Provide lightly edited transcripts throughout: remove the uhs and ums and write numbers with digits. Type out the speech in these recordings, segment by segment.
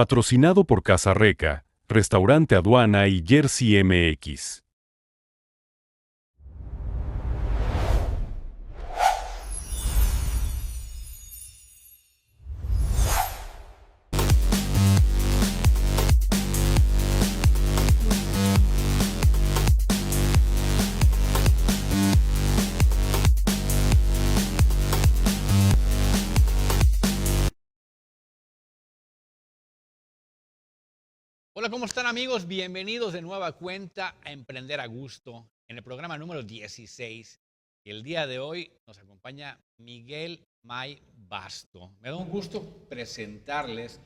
Patrocinado por Casa Reca, Restaurante Aduana y Jersey MX. Hola, ¿cómo están amigos? Bienvenidos de nueva cuenta a Emprender a Gusto en el programa número 16. Y el día de hoy nos acompaña Miguel May Basto. Me da un gusto presentarles.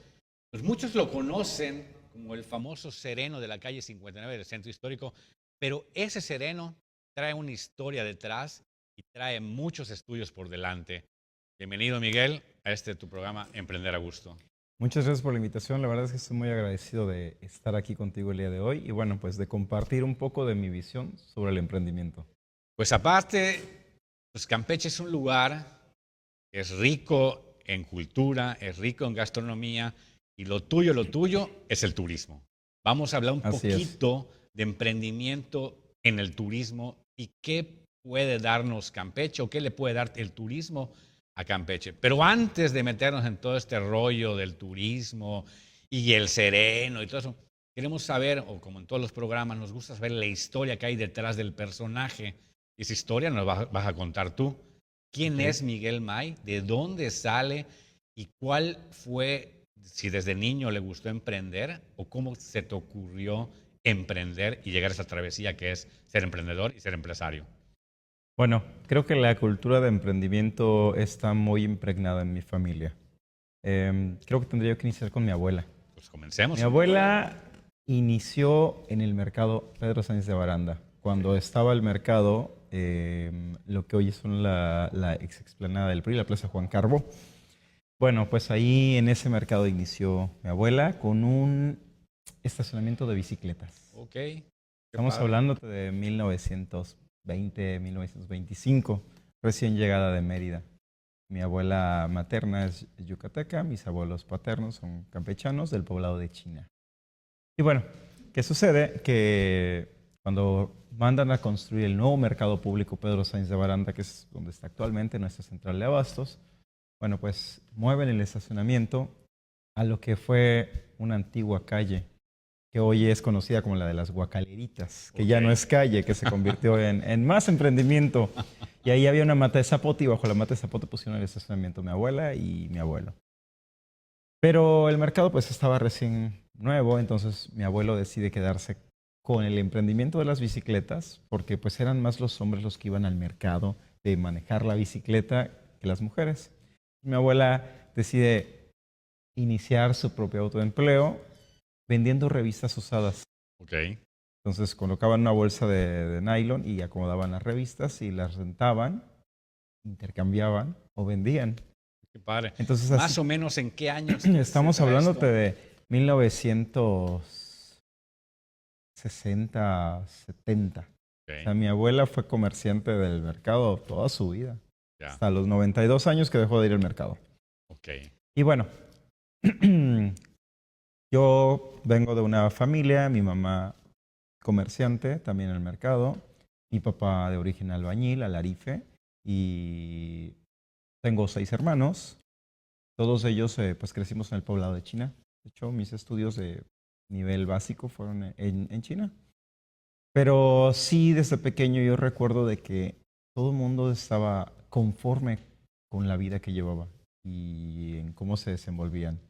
Pues muchos lo conocen como el famoso sereno de la calle 59 del Centro Histórico, pero ese sereno trae una historia detrás y trae muchos estudios por delante. Bienvenido, Miguel, a tu programa Emprender a Gusto. Muchas gracias por la invitación. La verdad es que estoy muy agradecido de estar aquí contigo el día de hoy y bueno, pues de compartir un poco de mi visión sobre el emprendimiento. Pues aparte, pues Campeche es un lugar que es rico en cultura, es rico en gastronomía y lo tuyo es el turismo. Vamos a hablar un Así es. poquito de emprendimiento en el turismo y qué puede darnos Campeche o qué le puede dar el turismo a Campeche. Pero antes de meternos en todo este rollo del turismo y el sereno y todo eso, queremos saber, o como en todos los programas, nos gusta saber la historia que hay detrás del personaje. Esa historia nos vas a contar tú. ¿Quién Ok. es Miguel May? ¿De dónde sale? ¿Y cuál fue, si desde niño le gustó emprender o cómo se te ocurrió emprender y llegar a esa travesía que es ser emprendedor y ser empresario? Bueno, creo que la cultura de emprendimiento está muy impregnada en mi familia. Creo que tendría que iniciar con mi abuela. Pues comencemos. Mi abuela inició en el mercado Pedro Sáenz de Baranda. Cuando estaba el mercado, lo que hoy son la ex explanada del PRI, la Plaza Juan Carbo. Bueno, pues ahí en ese mercado inició mi abuela con un estacionamiento de bicicletas. Ok, qué Estamos padre. hablando de 1920, 1925, recién llegada de Mérida. Mi abuela materna es yucateca, mis abuelos paternos son campechanos del poblado de China. Y bueno, ¿qué sucede? Que cuando mandan a construir el nuevo mercado público Pedro Sáenz de Baranda, que es donde está actualmente nuestra central de abastos, bueno, pues mueven el estacionamiento a lo que fue una antigua calle, que hoy es conocida como la de las Guacaleritas, que ya no es calle, que se convirtió en más emprendimiento. Y ahí había una mata de zapote y bajo la mata de zapote pusieron el estacionamiento mi abuela y mi abuelo. Pero el mercado pues estaba recién nuevo, entonces mi abuelo decide quedarse con el emprendimiento de las bicicletas, porque pues eran más los hombres los que iban al mercado de manejar la bicicleta que las mujeres. Mi abuela decide iniciar su propio autoempleo vendiendo revistas usadas. Ok, Entonces colocaban una bolsa de nylon y acomodaban las revistas y las rentaban, intercambiaban o vendían. qué padre. Entonces así Más o menos en qué años se estamos trae hablándote esto. de 1960, 70. O sea, Ok, mi abuela fue comerciante del mercado toda su vida, ya, hasta los 92 años que dejó de ir al mercado. ok. Y bueno, yo vengo de una familia, mi mamá comerciante también en el mercado, mi papá de origen albañil, alarife, y tengo 6 hermanos. Todos ellos pues crecimos en el poblado de China. De hecho, mis estudios de nivel básico fueron en China. Pero sí, desde pequeño yo recuerdo de que todo el mundo estaba conforme con la vida que llevaba y en cómo se desenvolvían.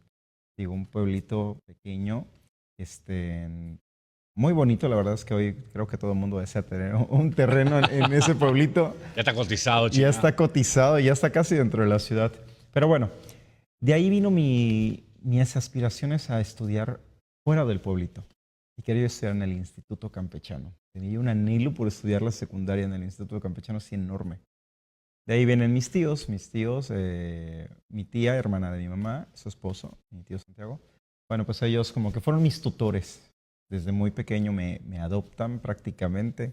Digo, un pueblito pequeño, este, muy bonito, la verdad es que hoy creo que todo el mundo desea tener un terreno en ese pueblito. Ya está cotizado, Y ya China. está cotizado, ya está casi dentro de la ciudad. Pero bueno, de ahí vino mis aspiraciones a estudiar fuera del pueblito. Y quería estudiar en el Instituto Campechano. Tenía un anhelo por estudiar la secundaria en el Instituto Campechano, así enorme. De ahí vienen mis tíos, mi tía, hermana de mi mamá, su esposo, mi tío Santiago. Bueno, pues ellos como que fueron mis tutores. Desde muy pequeño me adoptan prácticamente,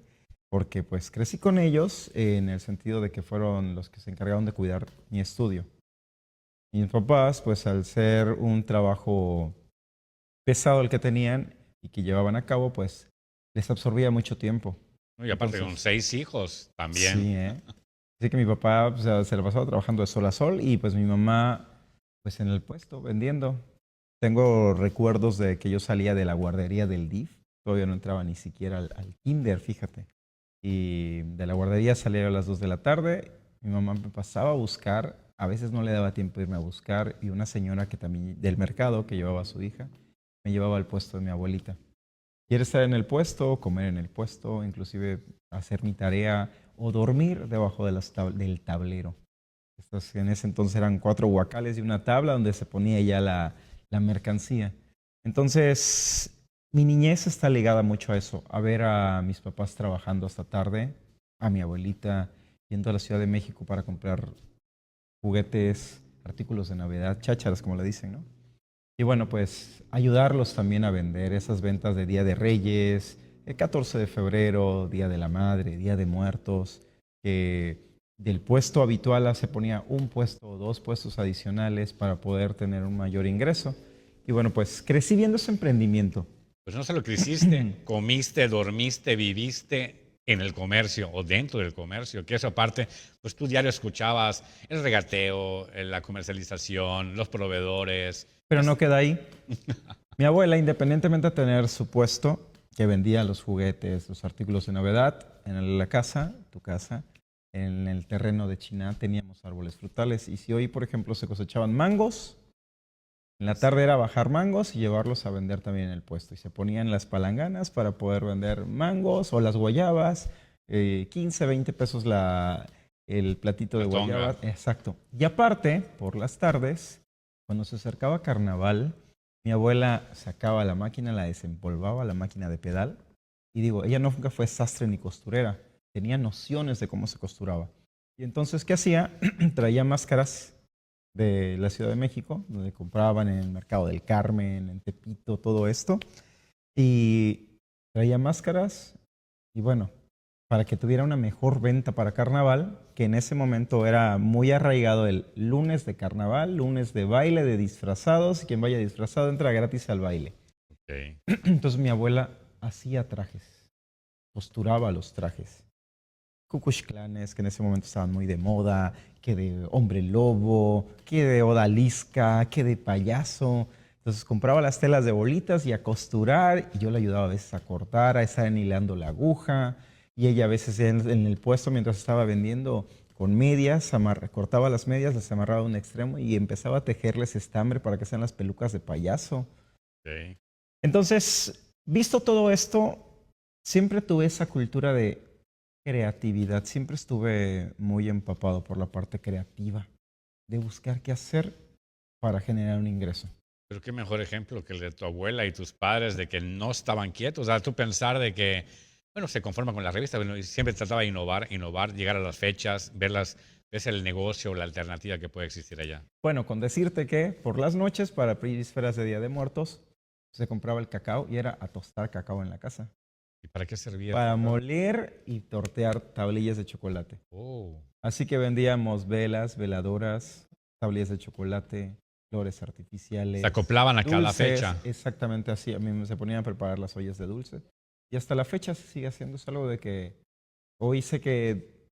porque pues crecí con ellos en el sentido de que fueron los que se encargaron de cuidar mi estudio. Y mis papás, pues al ser un trabajo pesado el que tenían y que llevaban a cabo, pues les absorbía mucho tiempo. Y aparte Entonces, con 6 hijos también. sí, ¿eh? Así que mi papá pues, se la pasaba trabajando de sol a sol y pues mi mamá pues en el puesto vendiendo. Tengo recuerdos de que yo salía de la guardería del DIF, todavía no entraba ni siquiera al kinder, fíjate. Y de la guardería salía a las 2 de la tarde, mi mamá me pasaba a buscar, a veces no le daba tiempo de irme a buscar y una señora que también del mercado que llevaba a su hija me llevaba al puesto de mi abuelita. Quiero estar en el puesto, comer en el puesto, inclusive hacer mi tarea o dormir debajo de del tablero. Estos en ese entonces eran 4 guacales y una tabla donde se ponía ya la mercancía. Entonces, mi niñez está ligada mucho a eso, a ver a mis papás trabajando hasta tarde, a mi abuelita yendo a la Ciudad de México para comprar juguetes, artículos de Navidad, chácharas como le dicen, ¿no? Y bueno, pues ayudarlos también a vender esas ventas de Día de Reyes, el 14 de febrero, Día de la Madre, Día de Muertos, que del puesto habitual se ponía un puesto o 2 puestos adicionales para poder tener un mayor ingreso. Y bueno, pues crecí viendo ese emprendimiento. Pues no solo que hiciste, comiste, dormiste, viviste en el comercio o dentro del comercio, que eso aparte, pues tú diario escuchabas el regateo, la comercialización, los proveedores. Pero no queda ahí. Mi abuela, independientemente de tener su puesto, que vendía los juguetes, los artículos de Navidad, en la casa, tu casa, en el terreno de China teníamos árboles frutales. Y si hoy, por ejemplo, se cosechaban mangos, en la tarde era bajar mangos y llevarlos a vender también en el puesto. Y se ponían las palanganas para poder vender mangos o las guayabas, 15, 20 pesos el platito de guayabas. Exacto. Y aparte, por las tardes, cuando se acercaba carnaval, mi abuela sacaba la máquina, la desempolvaba, la máquina de pedal. Y digo, ella nunca fue sastre ni costurera. Tenía nociones de cómo se costuraba. Y entonces, ¿qué hacía? Traía máscaras de la Ciudad de México, donde compraban en el Mercado del Carmen, en Tepito, todo esto. Y traía máscaras y bueno, para que tuviera una mejor venta para carnaval, que en ese momento era muy arraigado el lunes de carnaval, lunes de baile, de disfrazados, y quien vaya disfrazado entra gratis al baile. Okay. Entonces mi abuela hacía trajes, costuraba los trajes. Cucuxclanes, que en ese momento estaban muy de moda, que de hombre lobo, que de odalisca, que de payaso. Entonces compraba las telas de bolitas y a costurar, y yo le ayudaba a veces a cortar, a estar enhilando la aguja, y ella a veces en el puesto mientras estaba vendiendo con medias, cortaba las medias, las amarraba a un extremo y empezaba a tejerles estambre para que sean las pelucas de payaso. Okay. Entonces, visto todo esto, siempre tuve esa cultura de creatividad. Siempre estuve muy empapado por la parte creativa, de buscar qué hacer para generar un ingreso. Pero qué mejor ejemplo que el de tu abuela y tus padres de que no estaban quietos. O sea, tú pensar de que, bueno, se conforma con la revista, bueno, y siempre trataba de innovar, llegar a las fechas, verlas, ves el negocio o la alternativa que puede existir allá. Bueno, con decirte que por las noches, para vísperas de Día de Muertos, se compraba el cacao y era a tostar cacao en la casa. ¿Y para qué servía? Para moler y tortear tablillas de chocolate. Oh. Así que vendíamos velas, veladoras, tablillas de chocolate, flores artificiales. Se acoplaban a cada fecha. Exactamente así. A mí se ponían a preparar las ollas de dulce. Y hasta la fecha se sigue haciendo. Es algo de que hoy sé que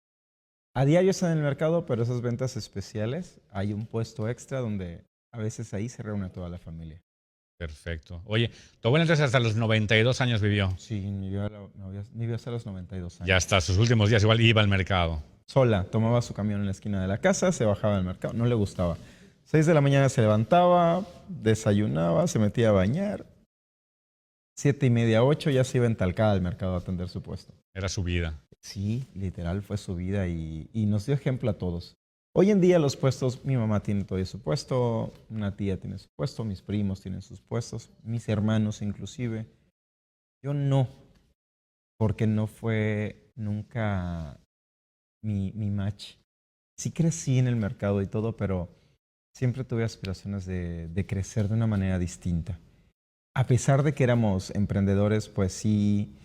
a diario están en el mercado, pero esas ventas especiales hay un puesto extra donde a veces ahí se reúne toda la familia. Perfecto. Oye, tu abuela entonces hasta los 92 años vivió. Sí, vivió hasta los 92 años. Ya hasta sus últimos días igual iba al mercado. Sola, tomaba su camión en la esquina de la casa, se bajaba al mercado, no le gustaba. 6 de la mañana se levantaba, desayunaba, se metía a bañar. 7:30, 8 ya se iba entalcada al mercado a atender su puesto. Era su vida. Sí, literal fue su vida y nos dio ejemplo a todos. Hoy en día los puestos, mi mamá tiene todavía su puesto, una tía tiene su puesto, mis primos tienen sus puestos, mis hermanos inclusive. Yo no, porque no fue nunca mi match. Sí crecí en el mercado y todo, pero siempre tuve aspiraciones de crecer de una manera distinta. A pesar de que éramos emprendedores, pues sí,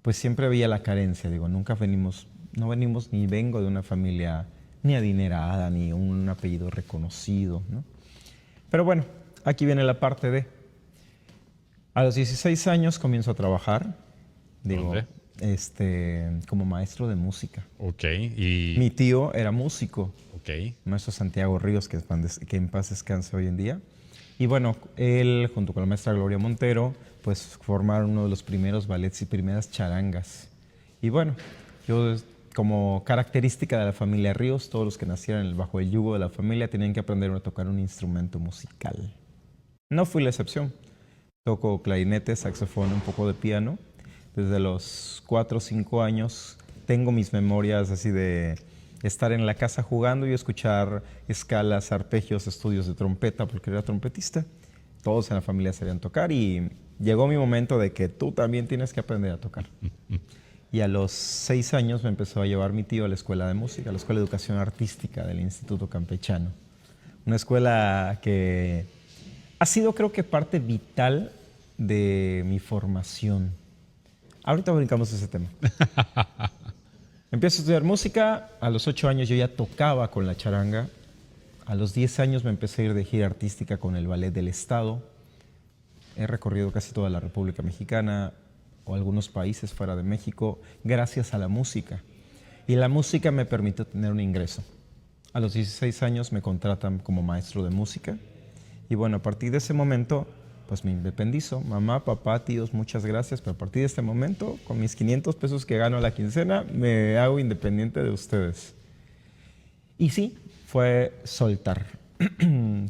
pues siempre había la carencia. Digo, no venimos ni vengo de una familia ni adinerada, ni un apellido reconocido, ¿no? Pero bueno, aquí viene la parte de... A los 16 años comienzo a trabajar, digo, ¿Dónde? como maestro de música. Ok, y... Mi tío era músico, Ok, maestro Santiago Ríos, que en paz descanse hoy en día. Y bueno, él junto con la maestra Gloria Montero, pues formaron uno de los primeros ballets y primeras charangas. Y bueno, yo como característica de la familia Ríos, todos los que nacieron bajo el yugo de la familia tenían que aprender a tocar un instrumento musical. No fui la excepción. Toco clarinete, saxofón, un poco de piano. Desde los 4 o 5 años tengo mis memorias así de estar en la casa jugando y escuchar escalas, arpegios, estudios de trompeta, porque era trompetista. Todos en la familia sabían tocar y llegó mi momento de que tú también tienes que aprender a tocar. Y a los 6 años me empezó a llevar mi tío a la escuela de música, a la escuela de educación artística del Instituto Campechano. Una escuela que ha sido, creo que, parte vital de mi formación. Ahorita brincamos ese tema. Empiezo a estudiar música. A los 8 años yo ya tocaba con la charanga. A los 10 años me empecé a ir de gira artística con el Ballet del Estado. He recorrido casi toda la República Mexicana o algunos países fuera de México gracias a la música. Y la música me permitió tener un ingreso. A los 16 años me contratan como maestro de música. Y bueno, a partir de ese momento, pues me independizo. Mamá, papá, tíos, muchas gracias. Pero a partir de este momento, con mis 500 pesos que gano a la quincena, me hago independiente de ustedes. Y sí, fue soltar.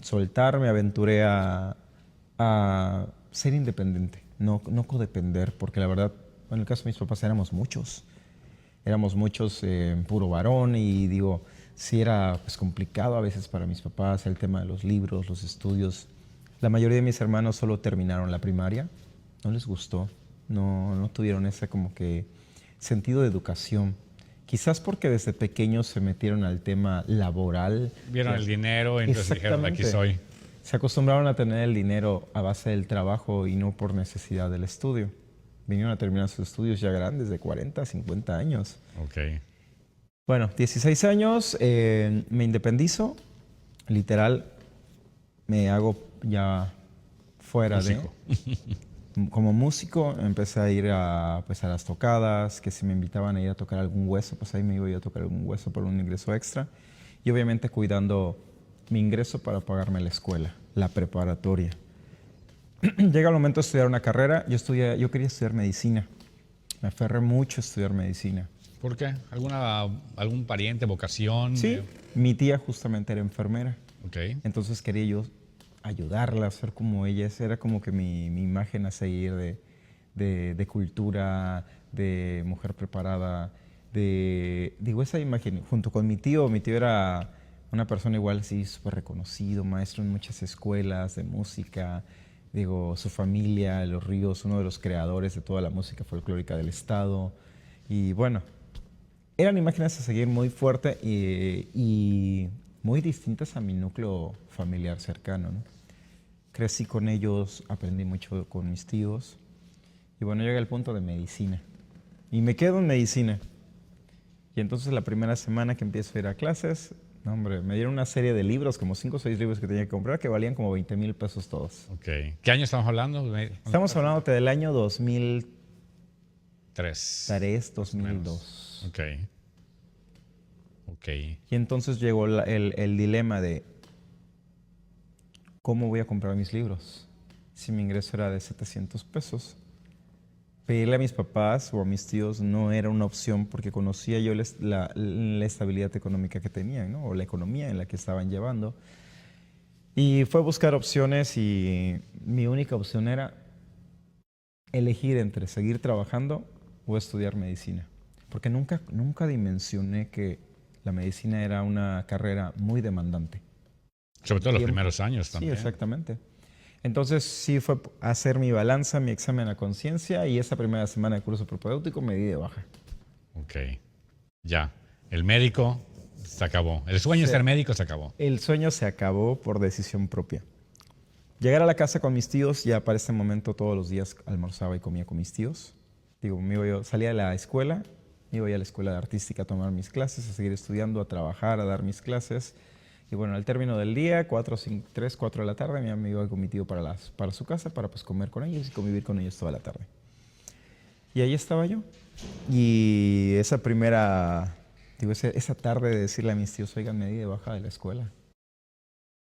Soltar, me aventuré a ser independiente, no codepender, porque la verdad, en el caso de mis papás éramos muchos, puro varón, y digo, sí era pues complicado a veces para mis papás el tema de los libros, los estudios. La mayoría de mis hermanos solo terminaron la primaria, no les gustó, no tuvieron ese como que sentido de educación. Quizás porque desde pequeños se metieron al tema laboral. Vieron el dinero y entonces dijeron, aquí soy. Se acostumbraron a tener el dinero a base del trabajo y no por necesidad del estudio. Vinieron a terminar sus estudios ya grandes, de 40, 50 años. Ok. Bueno, 16 años, me independizo. Literal, me hago ya fuera Músico. Como músico, empecé a ir pues a las tocadas, que si me invitaban a ir a tocar algún hueso, pues ahí me iba a ir a tocar algún hueso por un ingreso extra. Y obviamente cuidando mi ingreso para pagarme la escuela, la preparatoria. Llega el momento de estudiar una carrera. Yo quería estudiar medicina. Me aferré mucho a estudiar medicina. ¿Por qué? ¿Algún pariente, vocación? Sí, mi tía justamente era enfermera. Ok. Entonces quería yo ayudarla a ser como ella. Esa era como que mi imagen a seguir de cultura, de mujer preparada. Digo, esa imagen, junto con mi tío era una persona igual, sí, súper reconocido, maestro en muchas escuelas de música. Digo, su familia, Los Ríos, uno de los creadores de toda la música folclórica del estado. Y bueno, eran imágenes a seguir muy fuerte y muy distintas a mi núcleo familiar cercano, ¿no? Crecí con ellos, aprendí mucho con mis tíos. Y bueno, llegué al punto de medicina. Y me quedo en medicina. Y entonces la primera semana que empiezo a ir a clases, no, hombre, me dieron una serie de libros, como 5 o 6 libros que tenía que comprar, que valían como 20,000 pesos todos. Ok. ¿Qué año estamos hablando? Estamos hablando del año 2003. 2002. Ok. Ok. Y entonces llegó el dilema de ¿cómo voy a comprar mis libros? Si mi ingreso era de 700 pesos. Pedirle a mis papás o a mis tíos no era una opción porque conocía yo la estabilidad económica que tenían, ¿no? O la economía en la que estaban llevando. Y fue buscar opciones y mi única opción era elegir entre seguir trabajando o estudiar medicina. Porque nunca dimensioné que la medicina era una carrera muy demandante. Sobre todo los primeros años también. Sí, exactamente. Entonces sí fue hacer mi balanza, mi examen a conciencia y esa primera semana de curso propedéutico me di de baja. Ok. Ya. El médico se acabó. El sueño de ser médico se acabó. El sueño se acabó por decisión propia. Llegar a la casa con mis tíos, ya para este momento todos los días almorzaba y comía con mis tíos. Digo, salía de la escuela, me iba a la escuela de artística a tomar mis clases, a seguir estudiando, a trabajar, a dar mis clases. Y bueno, al término del día, 3, 4 de la tarde, me iba con mi tío para su casa para pues comer con ellos y convivir con ellos toda la tarde. Y ahí estaba yo. Y esa esa tarde de decirle a mis tíos, oigan, me di de baja de la escuela.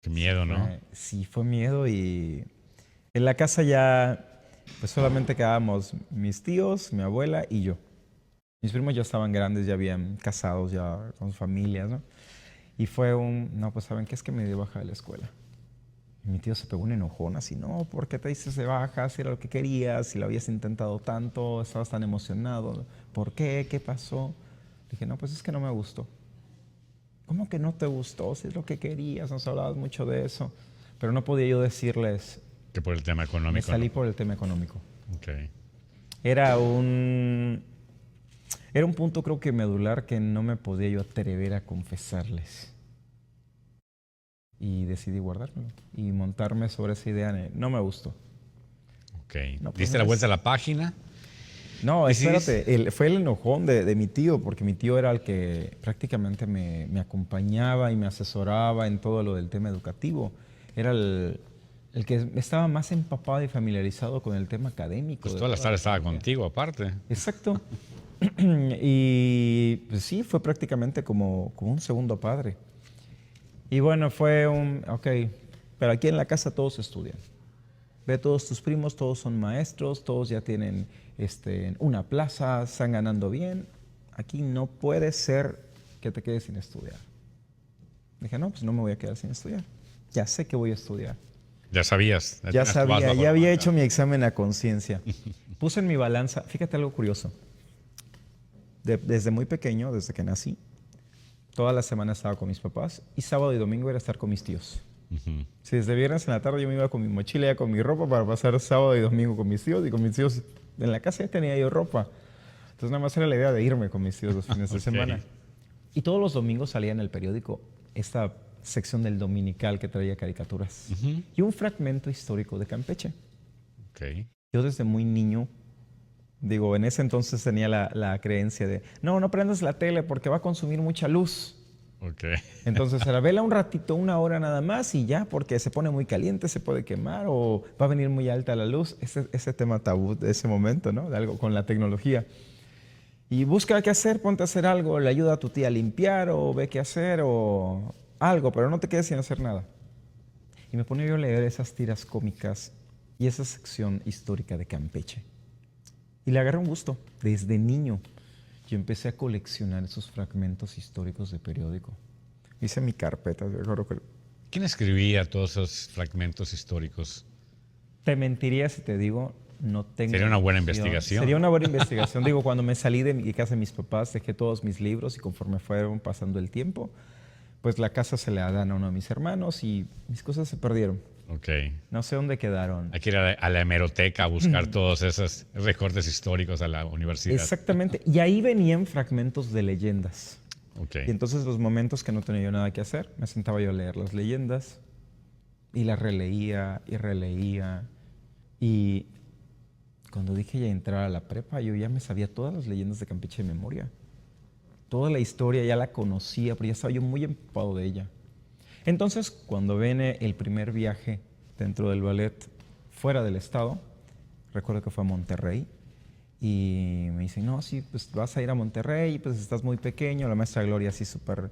Qué miedo, ¿no? Sí, fue miedo y en la casa ya pues solamente quedábamos mis tíos, mi abuela y yo. Mis primos ya estaban grandes, ya habían casados, ya con familias, ¿no? Y fue no, pues ¿saben qué? Es que me di de baja de la escuela. Y mi tío se pegó un enojón así, no, ¿por qué te dices de baja? Si era lo que querías, si lo habías intentado tanto, estabas tan emocionado. ¿Por qué? ¿Qué pasó? Dije, no, pues es que no me gustó. ¿Cómo que no te gustó? Si es lo que querías, nos hablabas mucho de eso. Pero no podía yo decirles. Que por el tema económico. Me salí por el tema económico. Okay. Era un punto creo que medular que no me podía yo atrever a confesarles. Y decidí guardármelo y montarme sobre esa idea. No me gustó. Ok. No, pues ¿Diste la vuelta a la página? No, ¿Y si espérate. Fue el enojón de mi tío, porque mi tío era el que prácticamente me acompañaba y me asesoraba en todo lo del tema educativo. Era el que estaba más empapado y familiarizado con el tema académico. Pues todas las tardes estaba contigo, aparte. Exacto. Y pues sí, fue prácticamente como un segundo padre. Y bueno, fue ok, pero aquí en la casa todos estudian. Ve todos tus primos, todos son maestros, todos ya tienen una plaza, están ganando bien. Aquí no puede ser que te quedes sin estudiar. Dije, no, pues no me voy a quedar sin estudiar. Ya sé que voy a estudiar. Ya sabías. Ya sabía, ya había hecho mi examen a conciencia. Puse en mi balanza, fíjate algo curioso. Desde muy pequeño, desde que nací, toda la semana estaba con mis papás y sábado y domingo era estar con mis tíos. Si desde viernes en la tarde yo me iba con mi mochila, ya con mi ropa para pasar sábado y domingo con mis tíos, y con mis tíos en la casa ya tenía yo ropa. Entonces nada más era la idea de irme con mis tíos los fines de semana. Y todos los domingos salía en el periódico esta sección del Dominical que traía caricaturas y un fragmento histórico de Campeche. Yo desde muy niño, digo, en ese entonces tenía la creencia de no prendas la tele porque va a consumir mucha luz. Entonces era vela un ratito, 1 hora nada más y ya, porque se pone muy caliente, se puede quemar o va a venir muy alta la luz. Ese tema tabú de ese momento, ¿no? De algo con la tecnología. Y busca qué hacer, ponte a hacer algo, le ayuda a tu tía a limpiar o ve qué hacer o algo, pero no te quedes sin hacer nada. Y me ponía yo a leer esas tiras cómicas y esa sección histórica de Campeche. Y le agarré un gusto desde niño. Yo empecé a coleccionar esos fragmentos históricos de periódico. Hice mi carpeta. ¿Quién escribía todos esos fragmentos históricos? Te mentiría si te digo, no tengo... Sería una buena investigación. Sería una buena investigación. Digo, cuando me salí de mi casa de mis papás, dejé todos mis libros y conforme fueron pasando el tiempo, pues la casa se la dan a uno de mis hermanos y mis cosas se perdieron. No sé dónde quedaron. Hay que ir a la hemeroteca a buscar todos esos recortes históricos a la universidad. Exactamente. Y ahí venían fragmentos de leyendas. Y entonces los momentos que no tenía yo nada que hacer, me sentaba yo a leer las leyendas y las releía y releía. Y cuando dije ya entrar a la prepa, yo ya me sabía todas las leyendas de Campeche de memoria. Toda la historia ya la conocía, pero ya estaba yo muy empapado de ella. Entonces, cuando viene el primer viaje dentro del ballet fuera del estado, recuerdo que fue a Monterrey, y me dicen, no, sí, pues vas a ir a Monterrey, pues estás muy pequeño, la maestra Gloria así súper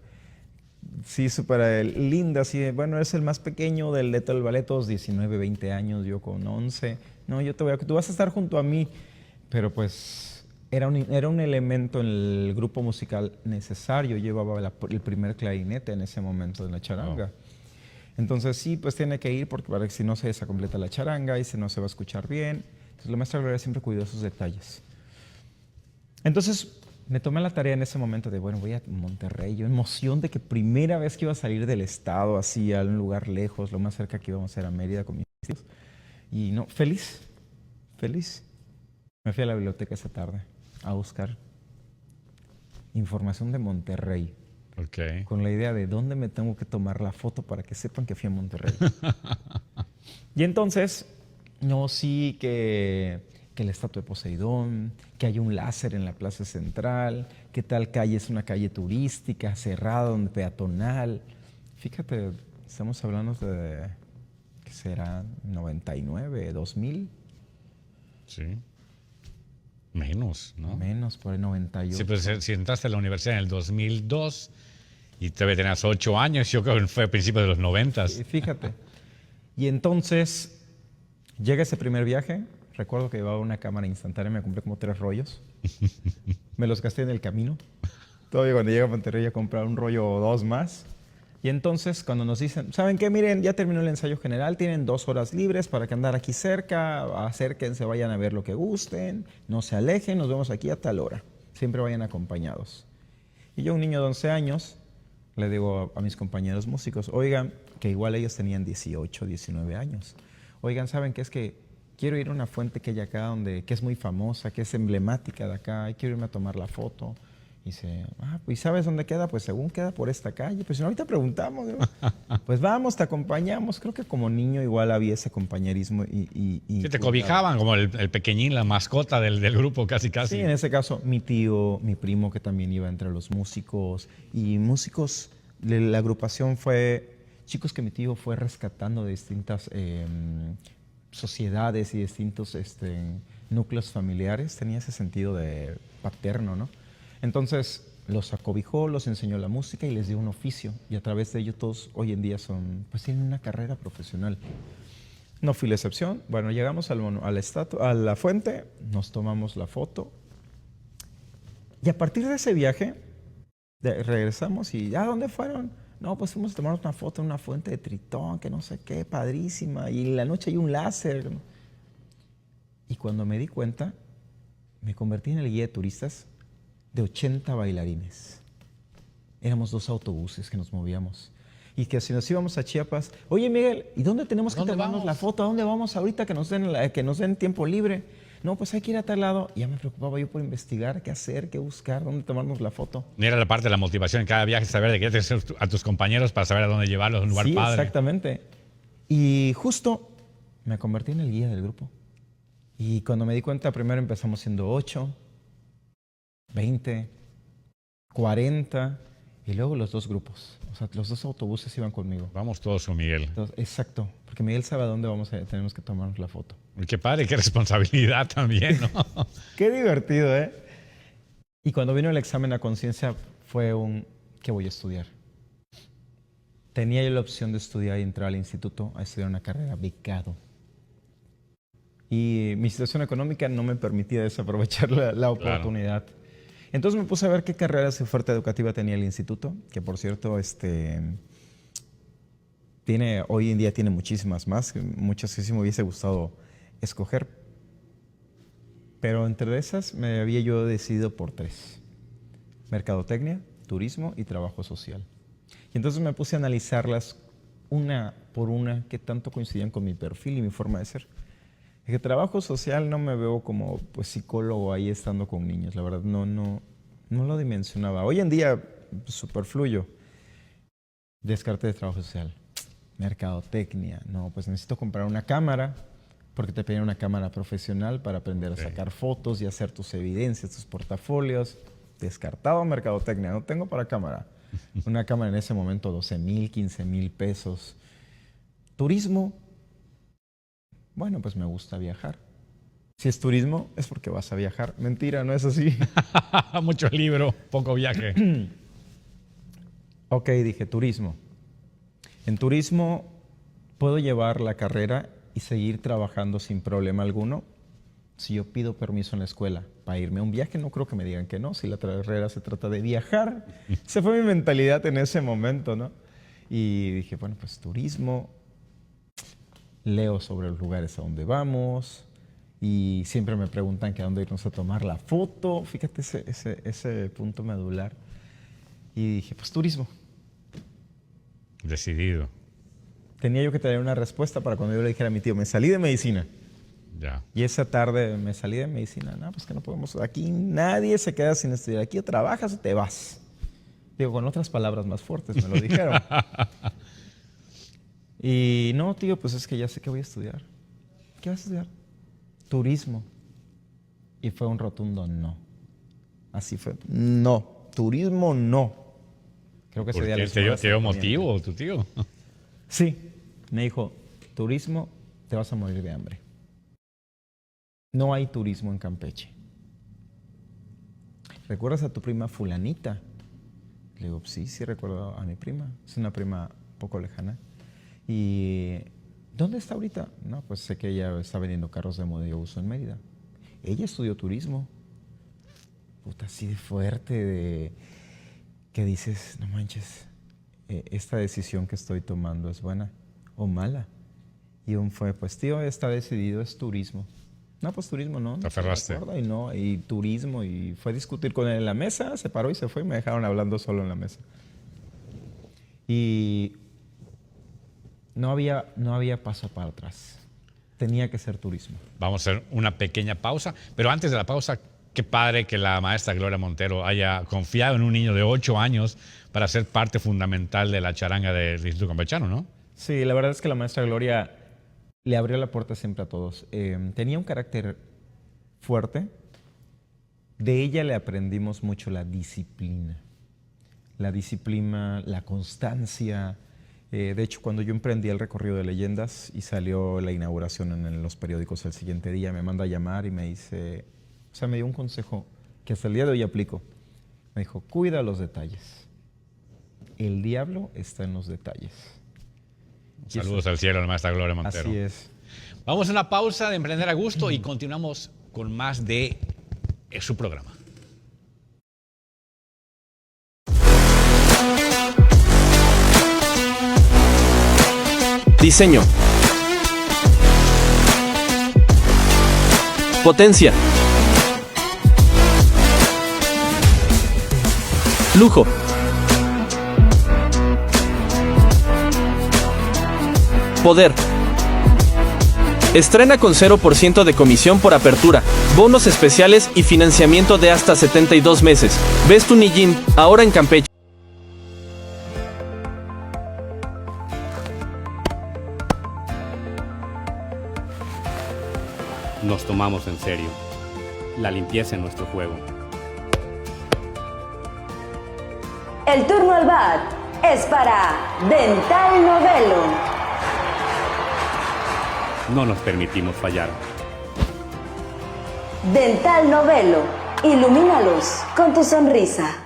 linda, así de, bueno, eres el más pequeño de todo el ballet, todos 19, 20 años, yo con 11, no, tú vas a estar junto a mí, pero pues... Era un elemento en el grupo musical necesario. Yo llevaba el primer clarinete en ese momento de la charanga. Entonces sí, pues tiene que ir porque para que si no se desacompleta la charanga y si no se va a escuchar bien. Entonces la maestra Gloria siempre cuidó esos detalles. Entonces me tomé la tarea en ese momento de, bueno, voy a Monterrey. Yo emoción de que primera vez que iba a salir del estado, así a un lugar lejos, lo más cerca que íbamos a ser a Mérida con mis tíos. Y no, feliz. Me fui a la biblioteca esa tarde a buscar información de Monterrey. Con la idea de dónde me tengo que tomar la foto para que sepan que fui a Monterrey. Y entonces, no, sí que la estatua de Poseidón, que hay un láser en la plaza central, que tal calle es una calle turística, cerrada, donde peatonal. Fíjate, estamos hablando de, ¿qué será? 99, 2000, Sí. Menos, ¿no? menos por el 98. Sí, pues si entraste a la universidad en el 2002 y todavía tenías 8 años, yo creo que fue a principios de los 90. Fíjate. Y entonces llega ese primer viaje. Recuerdo que llevaba una cámara instantánea, me compré como 3 rollos. Me los gasté en el camino. Todavía cuando llegué a Monterrey a comprar un rollo o 2 más. Y entonces cuando nos dicen, ¿saben qué? Miren, ya terminó el ensayo general, tienen 2 horas libres para que andar aquí cerca, acérquense, vayan a ver lo que gusten, no se alejen, nos vemos aquí a tal hora. Siempre vayan acompañados. Y yo, un niño de 11 años, le digo a mis compañeros músicos, oigan, que igual ellos tenían 18, 19 años. Oigan, ¿saben qué? Es que quiero ir a una fuente que hay acá, que es muy famosa, que es emblemática de acá, y quiero irme a tomar la foto. Y dice, pues ¿sabes dónde queda? Pues según queda por esta calle. Pues si no, ahorita preguntamos. ¿No? Pues vamos, te acompañamos. Creo que como niño igual había ese compañerismo. Sí, te cobijaban como el pequeñín, la mascota del grupo, casi. Sí, en ese caso, mi tío, mi primo, que también iba entre los músicos. Y músicos, la agrupación fue chicos que mi tío fue rescatando de distintas sociedades y distintos núcleos familiares. Tenía ese sentido de paterno, ¿no? Entonces los acobijó, los enseñó la música y les dio un oficio. Y a través de ello todos hoy en día tienen una carrera profesional. No fui la excepción. Bueno, llegamos a la fuente, nos tomamos la foto. Y a partir de ese viaje, regresamos y ¿a dónde fueron? No, pues fuimos a tomar una foto en una fuente de Tritón, que no sé qué, padrísima. Y en la noche hay un láser. Y cuando me di cuenta, me convertí en el guía de turistas de 80 bailarines. Éramos 2 autobuses que nos movíamos. Y que si nos íbamos a Chiapas, oye Miguel, ¿y dónde tenemos que tomarnos la foto? ¿A dónde vamos ahorita que nos den tiempo libre? No, pues hay que ir a tal lado. Y ya me preocupaba yo por investigar, qué hacer, qué buscar, dónde tomarnos la foto. Ni era la parte de la motivación en cada viaje, saber de qué te a tus compañeros para saber a dónde llevarlos a un lugar padre. Exactamente. Y justo me convertí en el guía del grupo. Y cuando me di cuenta, primero empezamos siendo 8, 20, 40 y luego los 2 grupos. O sea, los 2 autobuses iban conmigo. Vamos todos con Miguel. Entonces, exacto, porque Miguel sabe a dónde tenemos que tomarnos la foto. Y qué padre, qué responsabilidad también, ¿no? Qué divertido, ¿eh? Y cuando vino el examen a conciencia fue ¿qué voy a estudiar? Tenía yo la opción de estudiar y entrar al instituto a estudiar una carrera becado. Y mi situación económica no me permitía desaprovechar la oportunidad. Claro. Entonces me puse a ver qué carreras de oferta educativa tenía el instituto, que por cierto, hoy en día tiene muchísimas más, muchas que sí me hubiese gustado escoger. Pero entre esas me había yo decidido por 3. Mercadotecnia, turismo y trabajo social. Y entonces me puse a analizarlas una por una, qué tanto coincidían con mi perfil y mi forma de ser. Que trabajo social no me veo como psicólogo ahí estando con niños, la verdad no lo dimensionaba. Hoy en día superfluyo. Descarté de trabajo social. Mercadotecnia, no, pues necesito comprar una cámara porque te piden una cámara profesional para aprender a sacar fotos y hacer tus evidencias, tus portafolios. Descartado mercadotecnia, no tengo para cámara. Una cámara en ese momento 12,000, 15,000 pesos. Turismo. Bueno, pues me gusta viajar. Si es turismo, es porque vas a viajar. Mentira, no es así. Mucho libro, poco viaje. Ok, dije turismo. En turismo puedo llevar la carrera y seguir trabajando sin problema alguno. Si yo pido permiso en la escuela para irme a un viaje, no creo que me digan que no. Si la carrera se trata de viajar. Esa fue mi mentalidad en ese momento, ¿no? Y dije, bueno, pues turismo. Leo sobre los lugares a donde vamos y siempre me preguntan que a dónde irnos a tomar la foto. Fíjate ese punto medular. Y dije, pues turismo. Decidido. Tenía yo que tener una respuesta para cuando yo le dijera a mi tío, me salí de medicina. Ya. Y esa tarde me salí de medicina. No, pues que no podemos. Aquí nadie se queda sin estudiar. Aquí o trabajas o te vas. Digo, con otras palabras más fuertes me lo dijeron. Y no, tío, pues es que ya sé que voy a estudiar. ¿Qué vas a estudiar? Turismo. Y fue un rotundo no. Así fue. No, turismo no. Creo que ese ¿Por día qué? le hicimos ¿Te dio acercamiento. motivo tu tío? Sí, me dijo, turismo, te vas a morir de hambre. No hay turismo en Campeche. ¿Recuerdas a tu prima fulanita? Le digo, sí, sí recuerdo a mi prima. Es una prima poco lejana. ¿Y dónde está ahorita? No, pues sé que ella está vendiendo carros de medio uso en Mérida. Ella estudió turismo. Puta, así de fuerte, de que dices, no manches, esta decisión que estoy tomando es buena o mala. Y un fue, pues tío, está decidido, es turismo. No, pues turismo, no. Te aferraste. Y no, y turismo, y fue a discutir con él en la mesa, se paró y se fue y me dejaron hablando solo en la mesa. Y no había paso para atrás. Tenía que ser turismo. Vamos a hacer una pequeña pausa, pero antes de la pausa, qué padre que la maestra Gloria Montero haya confiado en un niño de 8 años para ser parte fundamental de la charanga del Instituto Campechano, ¿no? Sí, la verdad es que la maestra Gloria le abrió la puerta siempre a todos. Tenía un carácter fuerte. De ella le aprendimos mucho la disciplina. La disciplina, la constancia. De hecho, cuando yo emprendí el recorrido de leyendas y salió la inauguración en los periódicos el siguiente día, me manda a llamar y me dice, o sea, me dio un consejo que hasta el día de hoy aplico. Me dijo, cuida los detalles. El diablo está en los detalles. Saludos al cielo a la maestra Gloria Montero. Así es. Vamos a una pausa de Emprender a Gusto y continuamos con más de su programa. Diseño. Potencia. Lujo. Poder. Estrena con 0% de comisión por apertura, bonos especiales y financiamiento de hasta 72 meses. Ves tu Nijin, ahora en Campeche. Nos tomamos en serio la limpieza en nuestro juego. El turno al bat es para Dental Novelo. No nos permitimos fallar. Dental Novelo, ilumínalos con tu sonrisa.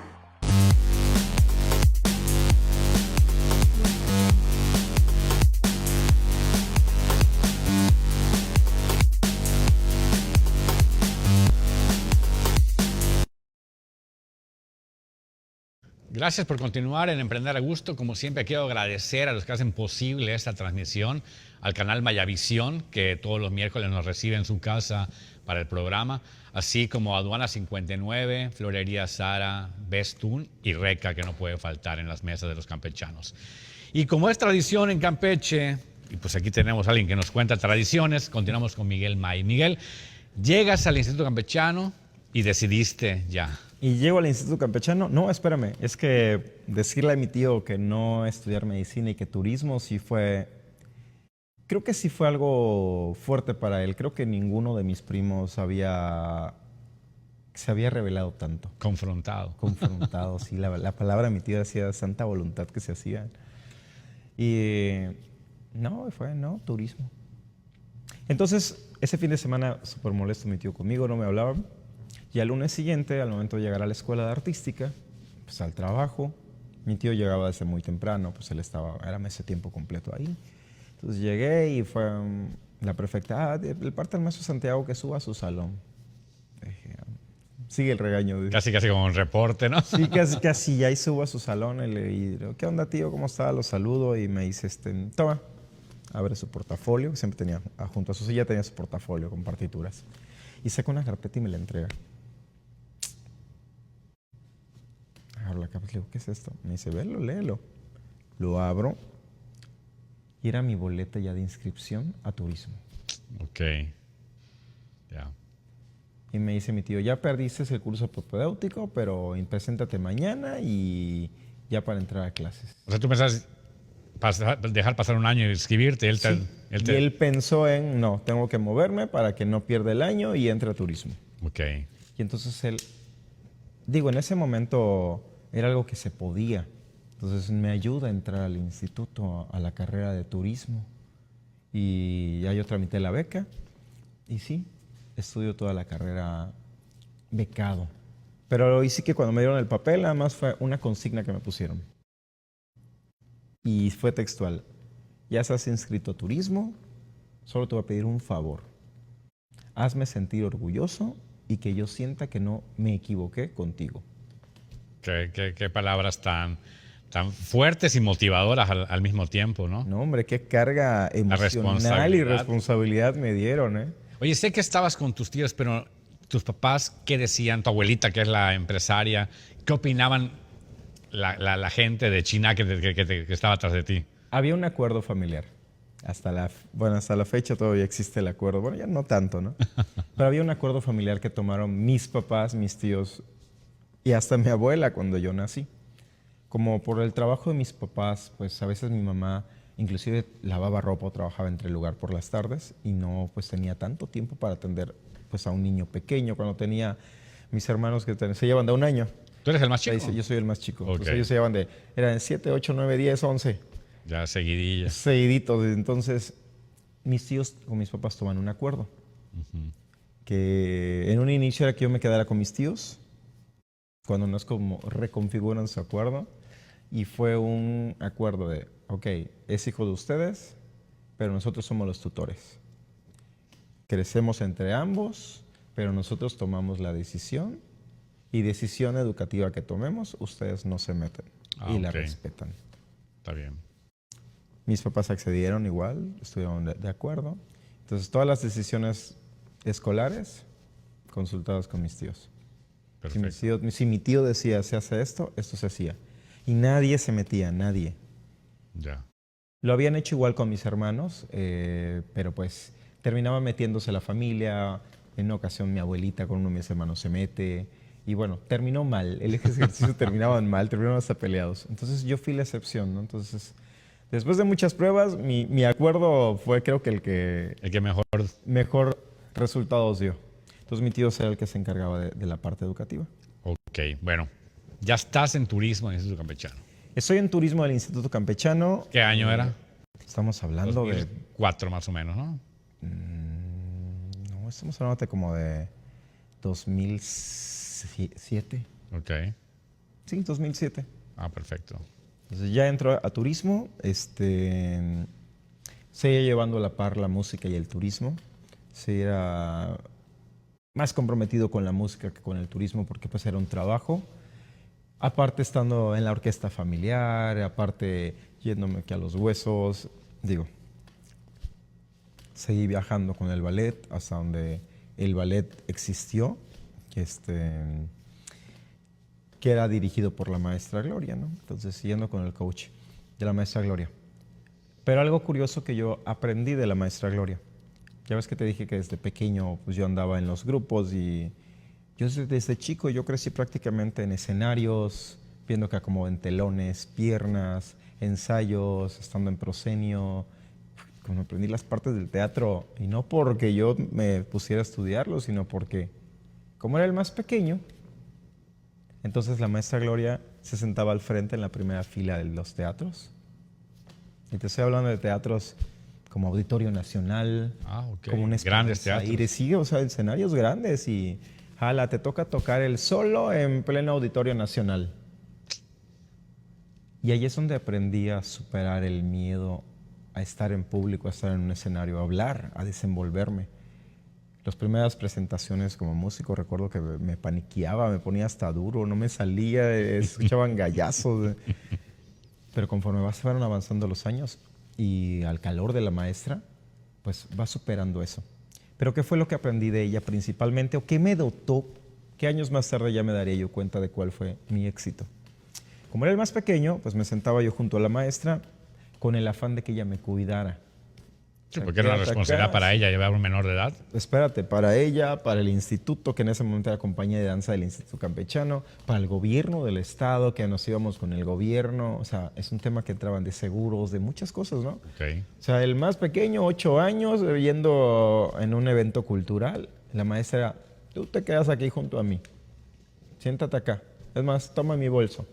Gracias por continuar en Emprender a Gusto. Como siempre, quiero agradecer a los que hacen posible esta transmisión, al canal Mayavisión, que todos los miércoles nos recibe en su casa para el programa, así como Aduana 59, Florería Sara, Bestún y Reca, que no puede faltar en las mesas de los campechanos. Y como es tradición en Campeche, y pues aquí tenemos a alguien que nos cuenta tradiciones, continuamos con Miguel May. Miguel, llegas al Instituto Campechano y decidiste ya. Y llego al Instituto Campechano. No, espérame, es que decirle a mi tío que no estudiar medicina y que turismo sí fue... Creo que sí fue algo fuerte para él. Creo que ninguno de mis primos se había revelado tanto. Confrontado. Confrontado, sí. La palabra de mi tío decía santa voluntad que se hacía. Y no, turismo. Entonces, ese fin de semana, súper molesto mi tío conmigo, no me hablaba. Y al lunes siguiente, al momento de llegar a la escuela de artística, pues al trabajo, mi tío llegaba desde muy temprano, pues él era ese tiempo completo ahí. Entonces llegué y fue la prefecta, el parte del maestro Santiago que suba a su salón. Dije, sigue el regaño. Casi como un reporte, ¿no? Sí, casi, ya ahí subo a su salón y le digo, ¿qué onda, tío? ¿Cómo está? Lo saludo y me dice, toma, abre su portafolio, siempre tenía, junto a su silla tenía su portafolio con partituras. Y saca una carpeta y me la entrega. Abro la carpeta y le digo, ¿qué es esto? Me dice, velo, léelo. Lo abro y era mi boleta ya de inscripción a turismo. Ok, ya. Y me dice mi tío, ya perdiste el curso propedéutico, pero preséntate mañana y ya para entrar a clases. O sea, tú pensás dejar pasar un año y inscribirte. Y él pensó en, no, tengo que moverme para que no pierda el año y entre a turismo. Ok. Y entonces él, en ese momento era algo que se podía. Entonces me ayuda a entrar al instituto, a la carrera de turismo. Y ya yo tramité la beca. Y sí, estudio toda la carrera becado. Pero hoy sí que cuando me dieron el papel, nada más fue una consigna que me pusieron. Y fue textual. Ya estás inscrito a turismo, solo te voy a pedir un favor. Hazme sentir orgulloso y que yo sienta que no me equivoqué contigo. Qué palabras tan fuertes y motivadoras al mismo tiempo, ¿no? No, hombre, qué carga emocional y responsabilidad me dieron, ¿eh? Oye, sé que estabas con tus tíos, pero tus papás, ¿qué decían? Tu abuelita, que es la empresaria, ¿qué opinaban la gente de China que estaba atrás de ti? Había un acuerdo familiar. Hasta la fecha todavía existe el acuerdo. Bueno, ya no tanto, ¿no? Pero había un acuerdo familiar que tomaron mis papás, mis tíos y hasta mi abuela cuando yo nací. Como por el trabajo de mis papás, pues a veces mi mamá inclusive lavaba ropa o trabajaba entre el lugar por las tardes y no pues tenía tanto tiempo para atender pues a un niño pequeño. Cuando tenía mis hermanos que se llevan de 1 año. ¿Tú eres el más chico? Yo soy el más chico. Okay. Entonces ellos se llevan eran 7, 8, 9, 10, 11. Ya seguidillas. Seguiditos. Entonces mis tíos con mis papás toman un acuerdo. Que en un inicio era que yo me quedara con mis tíos. Cuando no es como reconfiguran su acuerdo. Y fue un acuerdo de, ok, es hijo de ustedes, pero nosotros somos los tutores. Crecemos entre ambos, pero nosotros tomamos la decisión y decisión educativa que tomemos, ustedes no se meten y la respetan. Está bien. Mis papás accedieron igual, estuvieron de acuerdo. Entonces, todas las decisiones escolares consultadas con mis tíos. Si mi tío decía, se hace esto se hacía. Y nadie se metía, nadie. Ya. Lo habían hecho igual con mis hermanos, pero pues terminaba metiéndose la familia. En una ocasión mi abuelita con uno de mis hermanos se mete. Y bueno, terminó mal. El ejercicio terminaban mal, terminaron hasta peleados. Entonces yo fui la excepción, ¿no? Entonces, después de muchas pruebas, mi acuerdo fue creo que el que mejor resultados dio. Entonces mi tío era el que se encargaba de la parte educativa. Ok, bueno. Ya estás en turismo en el Instituto Campechano. Estoy en turismo del Instituto Campechano. ¿Qué año era? Estamos hablando 2004 más o menos, ¿no? No, estamos hablando como de 2007. Ok. Sí, 2007. Ah, perfecto. Entonces ya entro a turismo. Seguía llevando a la par la música y el turismo. Sí, era más comprometido con la música que con el turismo porque pues era un trabajo. Aparte estando en la orquesta familiar, aparte yéndome aquí a los huesos, seguí viajando con el ballet hasta donde el ballet existió, que era dirigido por la maestra Gloria, ¿no? Entonces siguiendo con el coach de la maestra Gloria. Pero algo curioso que yo aprendí de la maestra Gloria. Ya ves que te dije que desde pequeño pues yo andaba en los grupos y yo desde chico yo crecí prácticamente en escenarios, viendo que acomoden telones, piernas, ensayos, estando en proscenio. Como aprendí las partes del teatro, y no porque yo me pusiera a estudiarlo, sino porque, como era el más pequeño, entonces la maestra Gloria se sentaba al frente en la primera fila de los teatros. Y te estoy hablando de teatros como Auditorio Nacional, como un grandes teatros. Aires, sí, o sea, escenarios grandes y... Jala, te toca tocar el solo en pleno Auditorio Nacional. Y ahí es donde aprendí a superar el miedo a estar en público, a estar en un escenario, a hablar, a desenvolverme. Las primeras presentaciones como músico recuerdo que me paniqueaba, me ponía hasta duro, no me salía, escuchaban gallazos. Pero conforme fueron avanzando los años y al calor de la maestra, pues vas superando eso. Pero ¿qué fue lo que aprendí de ella principalmente? ¿O qué me dotó? ¿Qué años más tarde ya me daría yo cuenta de cuál fue mi éxito? Como era el más pequeño, pues me sentaba yo junto a la maestra con el afán de que ella me cuidara. Sí, porque era una responsabilidad para ella llevar un menor de edad. Espérate, para ella, para el instituto, que en ese momento era compañía de danza del Instituto Campechano, para el gobierno del estado, que nos íbamos con el gobierno. O sea, es un tema que entraban de seguros, de muchas cosas, ¿no? Okay. O sea, el más pequeño, 8 años, yendo en un evento cultural. La maestra era, tú te quedas aquí junto a mí. Siéntate acá. Es más, toma mi bolso.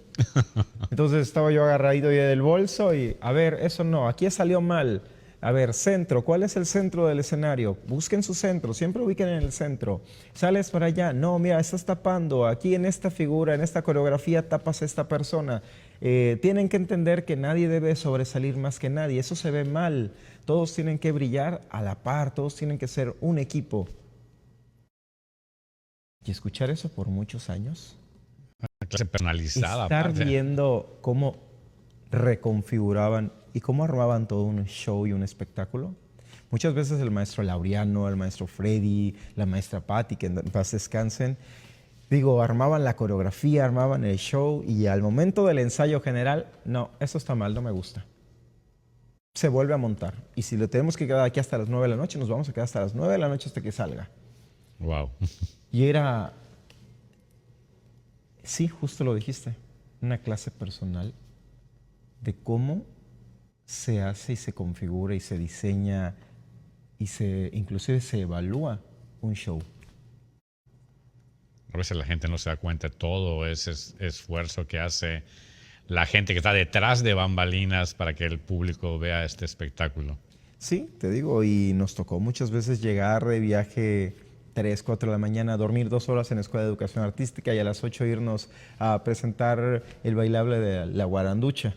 Entonces estaba yo agarradito ya del bolso y, a ver, eso no, aquí salió mal. A ver, centro, ¿cuál es el centro del escenario? Busquen su centro, siempre ubiquen en el centro. Sales para allá, no, mira, estás tapando, aquí en esta figura, en esta coreografía tapas a esta persona. Tienen que entender que nadie debe sobresalir más que nadie, eso se ve mal. Todos tienen que brillar a la par, todos tienen que ser un equipo. Y escuchar eso por muchos años. Una clase personalizada. Estar aparte. viendo cómo reconfiguraban y cómo armaban todo un show y un espectáculo. Muchas veces el maestro Laureano, el maestro Freddy, la maestra Patti, que en paz descansen, digo, armaban la coreografía, armaban el show y al momento del ensayo general, no, eso está mal, no me gusta. Se vuelve a montar. Y si lo tenemos que quedar aquí hasta las 9 de la noche, nos vamos a quedar hasta las 9 de la noche hasta que salga. Wow. Y era, sí, justo lo dijiste, una clase personal de cómo se hace y se configura y se diseña y inclusive se evalúa un show. A veces la gente no se da cuenta de todo ese esfuerzo que hace la gente que está detrás de bambalinas para que el público vea este espectáculo. Sí, te digo, y nos tocó muchas veces llegar de viaje 3, 4 de la mañana, dormir 2 horas en la Escuela de Educación Artística y a las 8 irnos a presentar el bailable de la guaranducha.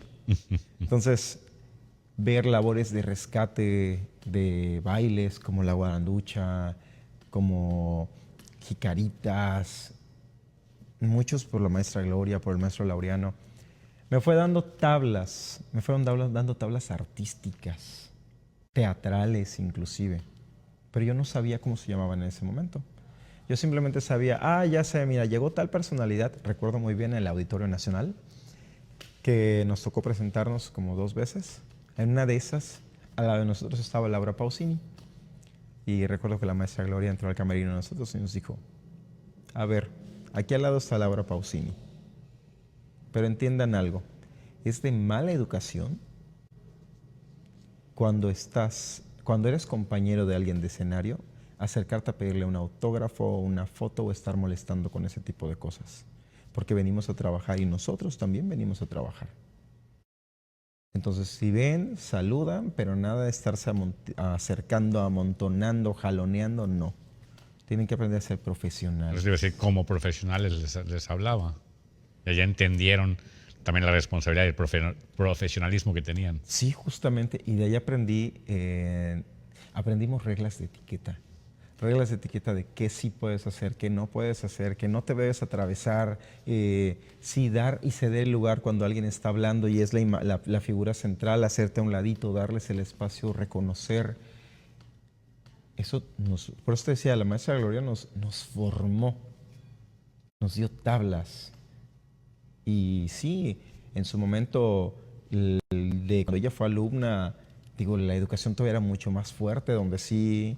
Entonces, ver labores de rescate de bailes como la guaranducha, como jicaritas, muchos por la maestra Gloria, por el maestro Laureano, me fueron dando tablas artísticas, teatrales inclusive, pero yo no sabía cómo se llamaban en ese momento. Yo simplemente sabía, ya sé, mira, llegó tal personalidad, recuerdo muy bien el Auditorio Nacional, que nos tocó presentarnos como 2 veces. En una de esas, al lado de nosotros estaba Laura Pausini. Y recuerdo que la maestra Gloria entró al camerino de nosotros y nos dijo, a ver, aquí al lado está Laura Pausini. Pero entiendan algo, es de mala educación cuando eres compañero de alguien de escenario, acercarte a pedirle un autógrafo, una foto o estar molestando con ese tipo de cosas. Porque venimos a trabajar y nosotros también venimos a trabajar. Entonces, si ven, saludan, pero nada de estarse acercando, amontonando, jaloneando, no. Tienen que aprender a ser profesionales. Es decir, como profesionales les hablaba. Y ya entendieron también la responsabilidad y el profesionalismo que tenían. Sí, justamente. Y de ahí aprendimos reglas de etiqueta. Reglas de etiqueta de qué sí puedes hacer, qué no puedes hacer, que no te debes atravesar, sí dar y ceder el lugar cuando alguien está hablando y es la figura central, hacerte a un ladito, darles el espacio, reconocer. Eso por eso te decía, la maestra Gloria nos formó, nos dio tablas. Y sí, en su momento, cuando ella fue alumna, digo, la educación todavía era mucho más fuerte, donde sí...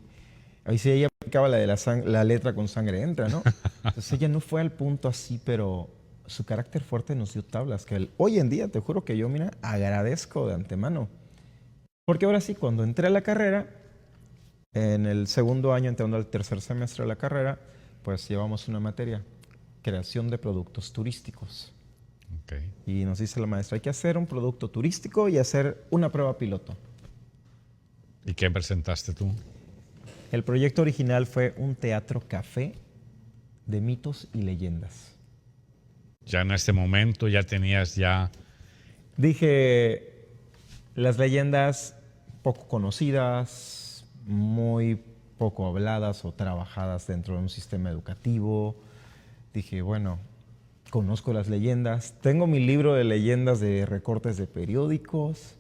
Ahí sí ella aplicaba la de la letra con sangre entra, ¿no? Entonces ella no fue al punto así, pero su carácter fuerte nos dio tablas que hoy en día, te juro que yo, mira, agradezco de antemano. Porque ahora sí, cuando entré a la carrera, en el segundo año, entrando al tercer semestre de la carrera, pues llevamos una materia, creación de productos turísticos. Okay. Y nos dice la maestra, hay que hacer un producto turístico y hacer una prueba piloto. ¿Y qué presentaste tú? El proyecto original fue un teatro café de mitos y leyendas. Ya en este momento ya tenías ya... Dije, las leyendas poco conocidas, muy poco habladas o trabajadas dentro de un sistema educativo. Dije, bueno, conozco las leyendas. Tengo mi libro de leyendas de recortes de periódicos.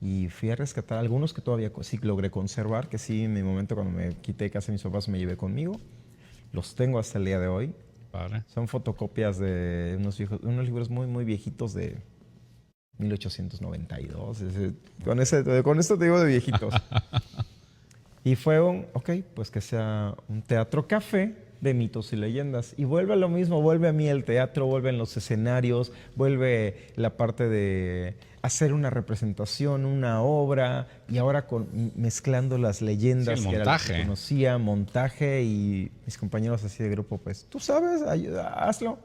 Y fui a rescatar algunos que todavía sí logré conservar, que sí, en mi momento cuando me quité de casa de mis papás me llevé conmigo. Los tengo hasta el día de hoy. Padre. Son fotocopias de unos libros muy, muy viejitos de 1892. Con esto te digo de viejitos. Y fue pues que sea un teatro café de mitos y leyendas. Y vuelve a lo mismo, vuelve a mí el teatro, vuelven los escenarios, vuelve la parte de hacer una representación, una obra, y ahora mezclando las leyendas, sí, el que montaje. era lo que conocía, montaje, y mis compañeros así de grupo, pues, tú sabes, hazlo.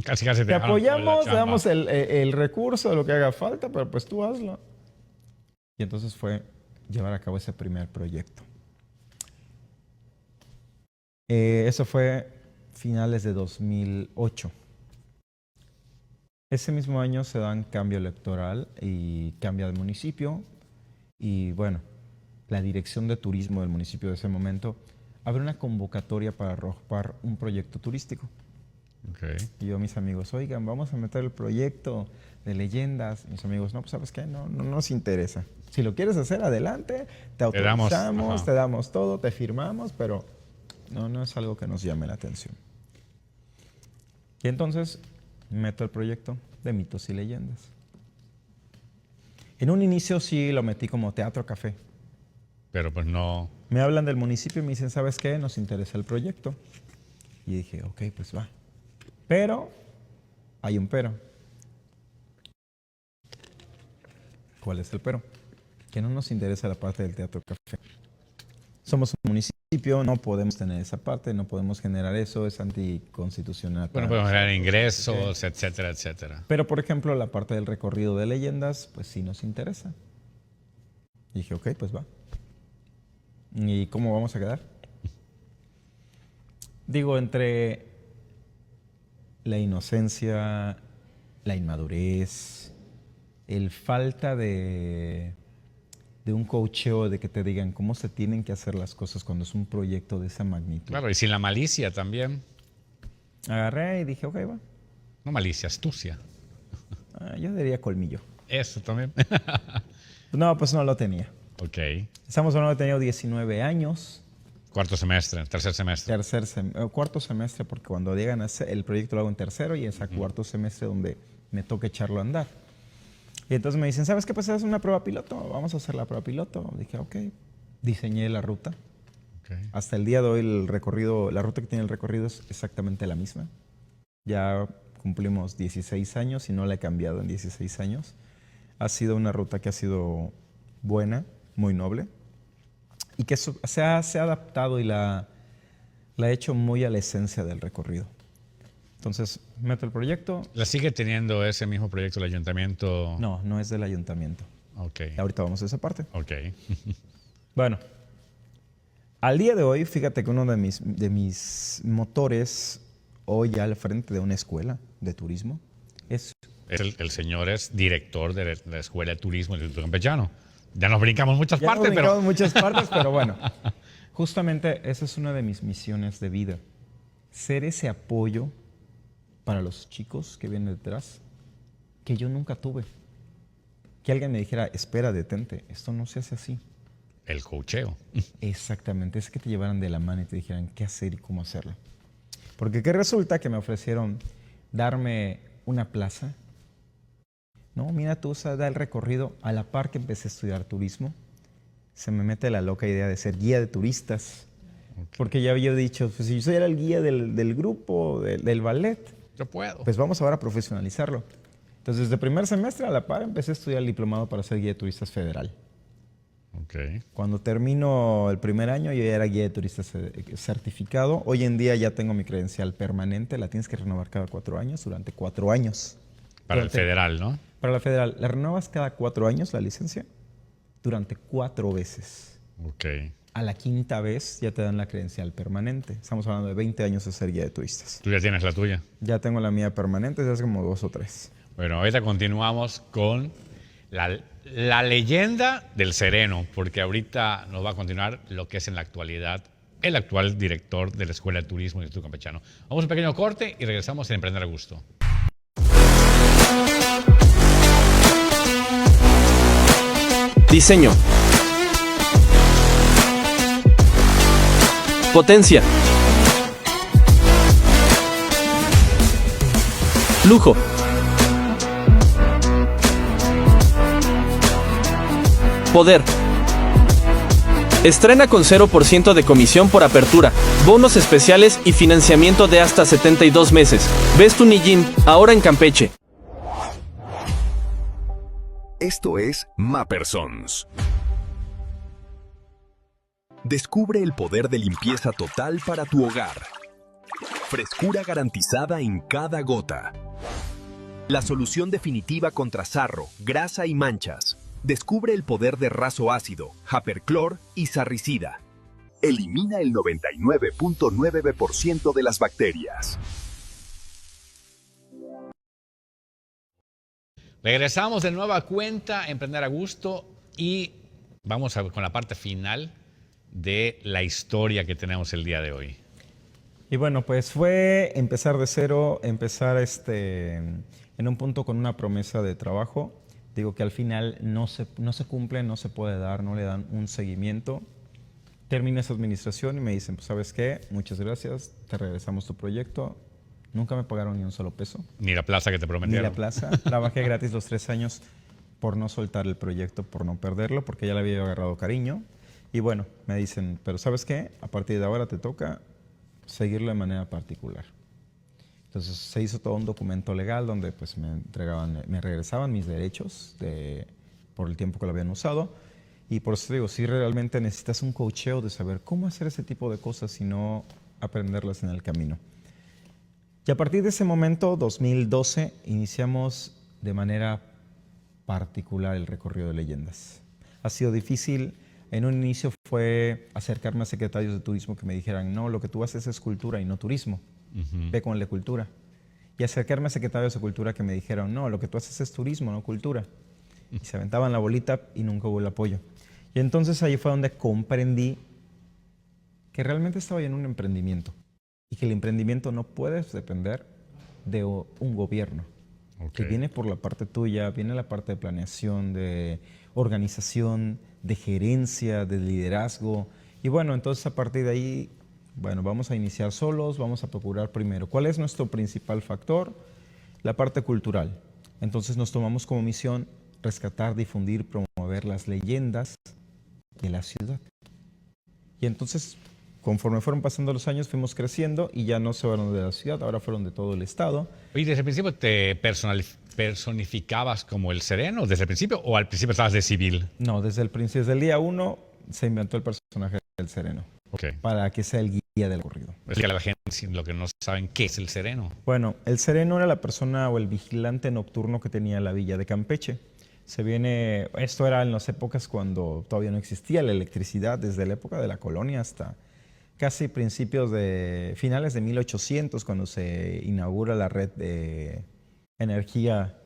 Casi te Te apoyamos, te damos el recurso de lo que haga falta, pero pues tú hazlo. Y entonces fue llevar a cabo ese primer proyecto. Eso fue finales de 2008. Ese mismo año se da un cambio electoral y cambia de municipio. Y bueno, la dirección de turismo del municipio de ese momento abre una convocatoria para arrojar un proyecto turístico. Okay. Y yo a mis amigos, oigan, vamos a meter el proyecto de leyendas. Mis amigos, no, pues ¿sabes qué? No nos interesa. Si lo quieres hacer, adelante, te autorizamos, te damos todo, te firmamos, pero no es algo que nos llame la atención. Y entonces meto el proyecto de mitos y leyendas. En un inicio sí lo metí como teatro café. Pero pues no. Me hablan del municipio y me dicen, ¿sabes qué? Nos interesa el proyecto. Y dije, ok, pues va. Pero, hay un pero. ¿Cuál es el pero? Que no nos interesa la parte del teatro café. Somos un municipio, no podemos tener esa parte, no podemos generar eso, es anticonstitucional. Bueno, podemos generar ingresos, etcétera, etcétera. Pero, por ejemplo, la parte del recorrido de leyendas, pues sí nos interesa. Y dije, ok, pues va. ¿Y cómo vamos a quedar? Digo, entre la inocencia, la inmadurez, el falta de un coacheo, de que te digan cómo se tienen que hacer las cosas cuando es un proyecto de esa magnitud. Claro, y sin la malicia también. Agarré y dije, ok, va. No malicia, astucia. Yo diría colmillo. Eso también. No, pues no lo tenía. Ok. Estamos hablando de tener 19 años. Cuarto semestre, tercer semestre. Cuarto semestre, porque cuando llegan a el proyecto lo hago en tercero y es a cuarto semestre donde me toca echarlo a andar. Y entonces me dicen, ¿sabes qué? Pues es una prueba piloto, vamos a hacer la prueba piloto. Dije, ok. Diseñé la ruta. Okay. Hasta el día de hoy el recorrido, la ruta que tiene el recorrido es exactamente la misma. Ya cumplimos 16 años y no la he cambiado en 16 años. Ha sido una ruta que ha sido buena, muy noble. Y que se ha adaptado y la ha hecho muy a la esencia del recorrido. Entonces, meto el proyecto. ¿La sigue teniendo ese mismo proyecto el ayuntamiento? No es del ayuntamiento. Ok. Ahorita vamos a esa parte. Ok. Bueno, al día de hoy, fíjate que uno de mis motores, hoy ya al frente de una escuela de turismo, es... El señor es director de la Escuela de Turismo del Instituto Campechano. Ya nos brincamos muchas partes, pero bueno. Justamente esa es una de mis misiones de vida. Ser ese apoyo para los chicos que vienen detrás, que yo nunca tuve. Que alguien me dijera, espera, detente, esto no se hace así. El coacheo. Exactamente, es que te llevaran de la mano y te dijeran qué hacer y cómo hacerlo. Porque ¿qué resulta? Que me ofrecieron darme una plaza. No, mira, tú da el recorrido. A la par que empecé a estudiar turismo, se me mete la loca idea de ser guía de turistas. Okay. Porque ya había dicho, pues si yo era el guía del grupo, del ballet, yo puedo. Pues vamos ahora a profesionalizarlo. Entonces, desde primer semestre a la par empecé a estudiar el diplomado para ser guía de turistas federal. Okay. Cuando termino el primer año, yo ya era guía de turistas certificado. Hoy en día ya tengo mi credencial permanente. La tienes que renovar cada 4 años, durante 4 años. Para el federal, ¿no? Para la federal. La renuevas cada 4 años, la licencia, durante 4 veces. Ok. A la 5ª vez ya te dan la credencial permanente. Estamos hablando de 20 años de ser guía de turistas. ¿Tú ya tienes la tuya? Ya tengo la mía permanente, desde hace como 2 o 3. Bueno, ahorita continuamos con la leyenda del Sereno, porque ahorita nos va a continuar lo que es en la actualidad el actual director de la Escuela de Turismo del Instituto Campechano. Vamos a un pequeño corte y regresamos a Emprender a Gusto. Diseño. Potencia. Lujo. Poder. Estrena con 0% de comisión por apertura, bonos especiales y financiamiento de hasta 72 meses. Ves tu Nijin, ahora en Campeche. Esto es Mapersons. Descubre el poder de limpieza total para tu hogar. Frescura garantizada en cada gota. La solución definitiva contra sarro, grasa y manchas. Descubre el poder de raso ácido, Haperclor y sarricida. Elimina el 99.9% de las bacterias. Regresamos de nueva cuenta, Emprender a Gusto, y vamos con la parte final de la historia que tenemos el día de hoy. Y bueno, pues fue empezar de cero, empezar en un punto con una promesa de trabajo. Digo que al final no se cumple, no se puede dar, no le dan un seguimiento. Termina esa administración y me dicen, pues ¿sabes qué? Muchas gracias, te regresamos tu proyecto. Nunca me pagaron ni un solo peso. Ni la plaza que te prometieron. Ni la plaza. Trabajé gratis los 3 años por no soltar el proyecto, por no perderlo, porque ya le había agarrado cariño. Y bueno, me dicen, pero ¿sabes qué? A partir de ahora te toca seguirlo de manera particular. Entonces se hizo todo un documento legal donde pues me regresaban mis derechos por el tiempo que lo habían usado. Y por eso digo, si realmente necesitas un coacheo de saber cómo hacer ese tipo de cosas y no aprenderlas en el camino. Y a partir de ese momento, 2012, iniciamos de manera particular el recorrido de leyendas. Ha sido difícil. En un inicio fue acercarme a secretarios de turismo que me dijeran, no, lo que tú haces es cultura y no turismo. Ve con el de cultura. Y acercarme a secretarios de cultura que me dijeron, no, lo que tú haces es turismo, no cultura. Y se aventaban la bolita y nunca hubo el apoyo. Y entonces ahí fue donde comprendí que realmente estaba en un emprendimiento. Y que el emprendimiento no puede depender de un gobierno. Que viene por la parte tuya, viene la parte de planeación, de organización, de gerencia, de liderazgo. Y bueno, entonces a partir de ahí, bueno, vamos a iniciar solos, vamos a procurar primero. ¿Cuál es nuestro principal factor? La parte cultural. Entonces nos tomamos como misión rescatar, difundir, promover las leyendas de la ciudad. Y entonces, conforme fueron pasando los años, fuimos creciendo y ya no se fueron de la ciudad, ahora fueron de todo el estado. Oye, ¿desde el principio te personificabas como el sereno? ¿Desde el principio o al principio estabas de civil? No, desde el principio, desde el día 1 se inventó el personaje del sereno. Para que sea el guía del recorrido. Es que la gente, lo que no saben, ¿qué es el sereno? Bueno, el sereno era la persona o el vigilante nocturno que tenía la villa de Campeche. Esto era en las épocas cuando todavía no existía la electricidad, desde la época de la colonia hasta casi finales de 1800, cuando se inaugura la red de energía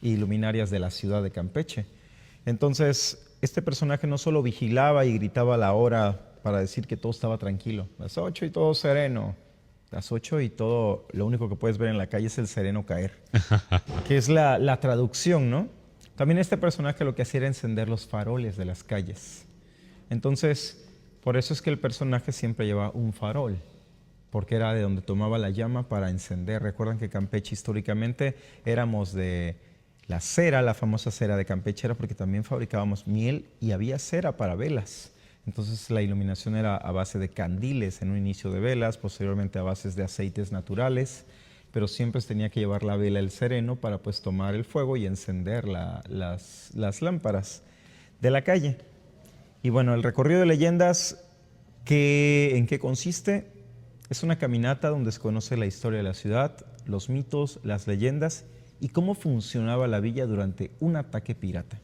y luminarias de la ciudad de Campeche. Entonces, este personaje no solo vigilaba y gritaba la hora para decir que todo estaba tranquilo. Las 8 y todo sereno. Las 8 y todo, lo único que puedes ver en la calle es el sereno caer. Que es la traducción, ¿no? También este personaje lo que hacía era encender los faroles de las calles. Entonces, por eso es que el personaje siempre lleva un farol, porque era de donde tomaba la llama para encender. Recuerdan que Campeche históricamente éramos de la cera, la famosa cera de Campeche era porque también fabricábamos miel y había cera para velas. Entonces la iluminación era a base de candiles, en un inicio de velas, posteriormente a bases de aceites naturales, pero siempre tenía que llevar la vela el sereno para pues tomar el fuego y encender las lámparas de la calle. Y bueno, el recorrido de leyendas, ¿en qué consiste? Es una caminata donde se conoce la historia de la ciudad, los mitos, las leyendas y cómo funcionaba la villa durante un ataque pirata.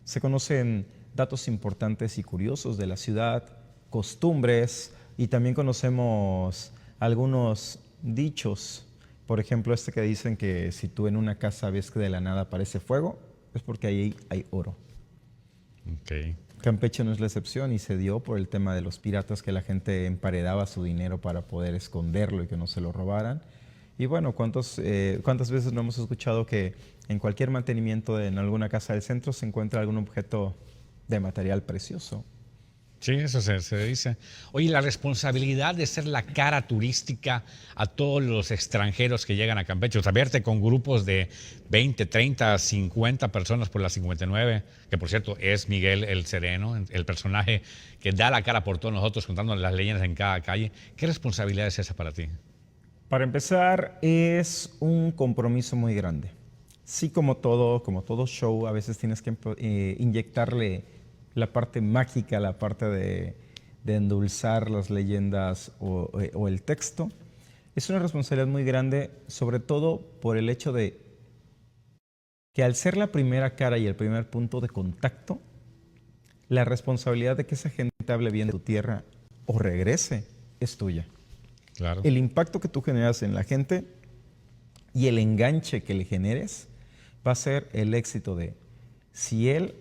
Se conocen datos importantes y curiosos de la ciudad, costumbres, y también conocemos algunos dichos. Por ejemplo, que dicen que si tú en una casa ves que de la nada aparece fuego, es porque ahí hay oro. Campeche no es la excepción y se dio por el tema de los piratas, que la gente emparedaba su dinero para poder esconderlo y que no se lo robaran. Y bueno, ¿cuántas veces no hemos escuchado que en cualquier mantenimiento en alguna casa del centro se encuentra algún objeto de material precioso? Sí, eso se dice. Oye, la responsabilidad de ser la cara turística a todos los extranjeros que llegan a Campeche, o sea, verte con grupos de 20, 30, 50 personas por la 59, que por cierto es Miguel el Sereno, el personaje que da la cara por todos nosotros contando las leyendas en cada calle. ¿Qué responsabilidad es esa para ti? Para empezar, es un compromiso muy grande. Sí, como todo show, a veces tienes que inyectarle la parte mágica, la parte de endulzar las leyendas o el texto. Es una responsabilidad muy grande, sobre todo por el hecho de que al ser la primera cara y el primer punto de contacto, la responsabilidad de que esa gente hable bien de tu tierra o regrese es tuya. Claro. El impacto que tú generas en la gente y el enganche que le generes va a ser el éxito de si él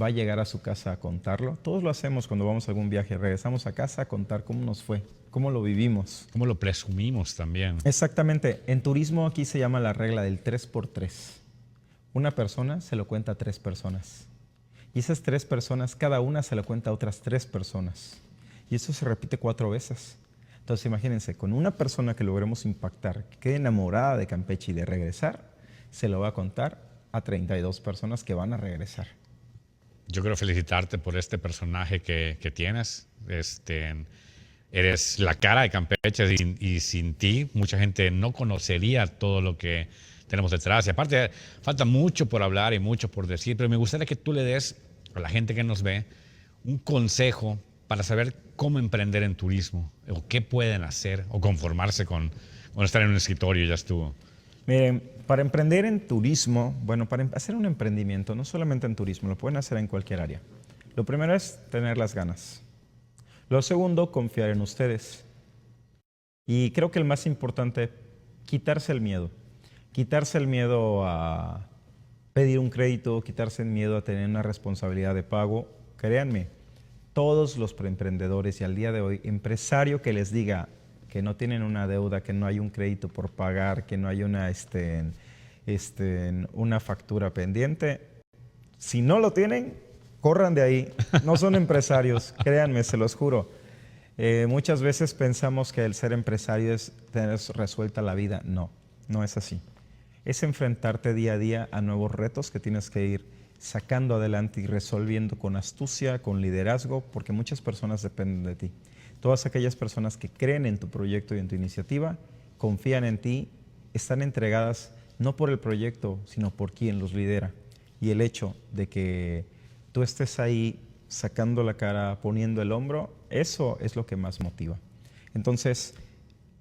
va a llegar a su casa a contarlo. Todos lo hacemos cuando vamos a algún viaje. Regresamos a casa a contar cómo nos fue, cómo lo vivimos. Cómo lo presumimos también. Exactamente. En turismo aquí se llama la regla del 3x3. Una persona se lo cuenta a 3 personas. Y esas 3 personas, cada una se lo cuenta a otras 3 personas. Y eso se repite 4 veces. Entonces imagínense, con una persona que logremos impactar, que quede enamorada de Campeche y de regresar, se lo va a contar a 32 personas que van a regresar. Yo quiero felicitarte por este personaje que tienes. Eres la cara de Campeche y sin ti mucha gente no conocería todo lo que tenemos detrás. Y aparte, falta mucho por hablar y mucho por decir, pero me gustaría que tú le des a la gente que nos ve un consejo para saber cómo emprender en turismo, o qué pueden hacer, o conformarse con estar en un escritorio y ya estuvo. Miren, para emprender en turismo, bueno, para hacer un emprendimiento, no solamente en turismo, lo pueden hacer en cualquier área. Lo primero es tener las ganas. Lo segundo, confiar en ustedes. Y creo que el más importante, quitarse el miedo. Quitarse el miedo a pedir un crédito, quitarse el miedo a tener una responsabilidad de pago. Créanme, todos los preemprendedores y al día de hoy, empresario que les diga que no tienen una deuda, que no hay un crédito por pagar, que no hay una factura pendiente, si no lo tienen, corran de ahí. No son empresarios, créanme, se los juro. Muchas veces pensamos que el ser empresario es tener resuelta la vida. No, no es así. Es enfrentarte día a día a nuevos retos que tienes que ir sacando adelante y resolviendo con astucia, con liderazgo, porque muchas personas dependen de ti. Todas aquellas personas que creen en tu proyecto y en tu iniciativa, confían en ti, están entregadas no por el proyecto, sino por quien los lidera. Y el hecho de que tú estés ahí sacando la cara, poniendo el hombro, eso es lo que más motiva. Entonces,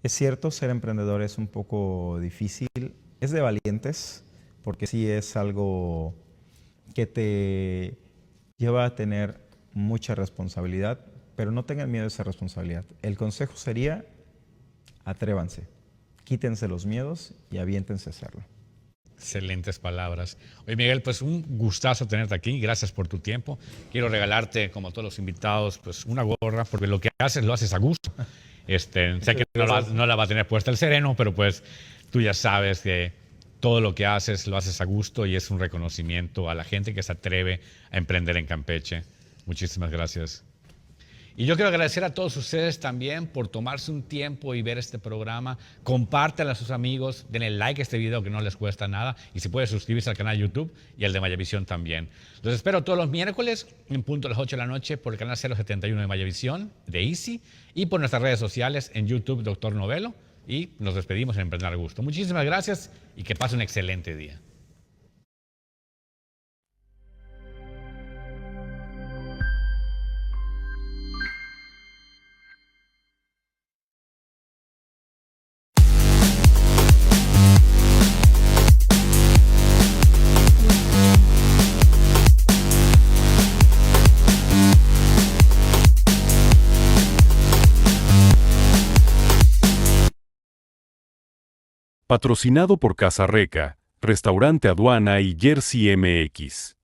es cierto, ser emprendedor es un poco difícil, es de valientes, porque sí es algo que te lleva a tener mucha responsabilidad, pero no tengan miedo de esa responsabilidad. El consejo sería, atrévanse, quítense los miedos y aviéntense a hacerlo. Excelentes palabras. Oye, Miguel, pues un gustazo tenerte aquí. Gracias por tu tiempo. Quiero regalarte, como a todos los invitados, pues una gorra, porque lo que haces lo haces a gusto. Sé que no la va a tener puesta el Sereno, pero pues tú ya sabes que todo lo que haces lo haces a gusto y es un reconocimiento a la gente que se atreve a emprender en Campeche. Muchísimas gracias. Y yo quiero agradecer a todos ustedes también por tomarse un tiempo y ver este programa. Compártanlo a sus amigos, denle like a este video que no les cuesta nada y si puede suscribirse al canal de YouTube y al de Mayavisión también. Los espero todos los miércoles en punto a las 8 de la noche por el canal 071 de Mayavisión, de Easy, y por nuestras redes sociales en YouTube, Dr. Novelo. Y nos despedimos en Emprender al Gusto. Muchísimas gracias y que pase un excelente día. Patrocinado por Casa Reca, Restaurante Aduana y Jersey MX.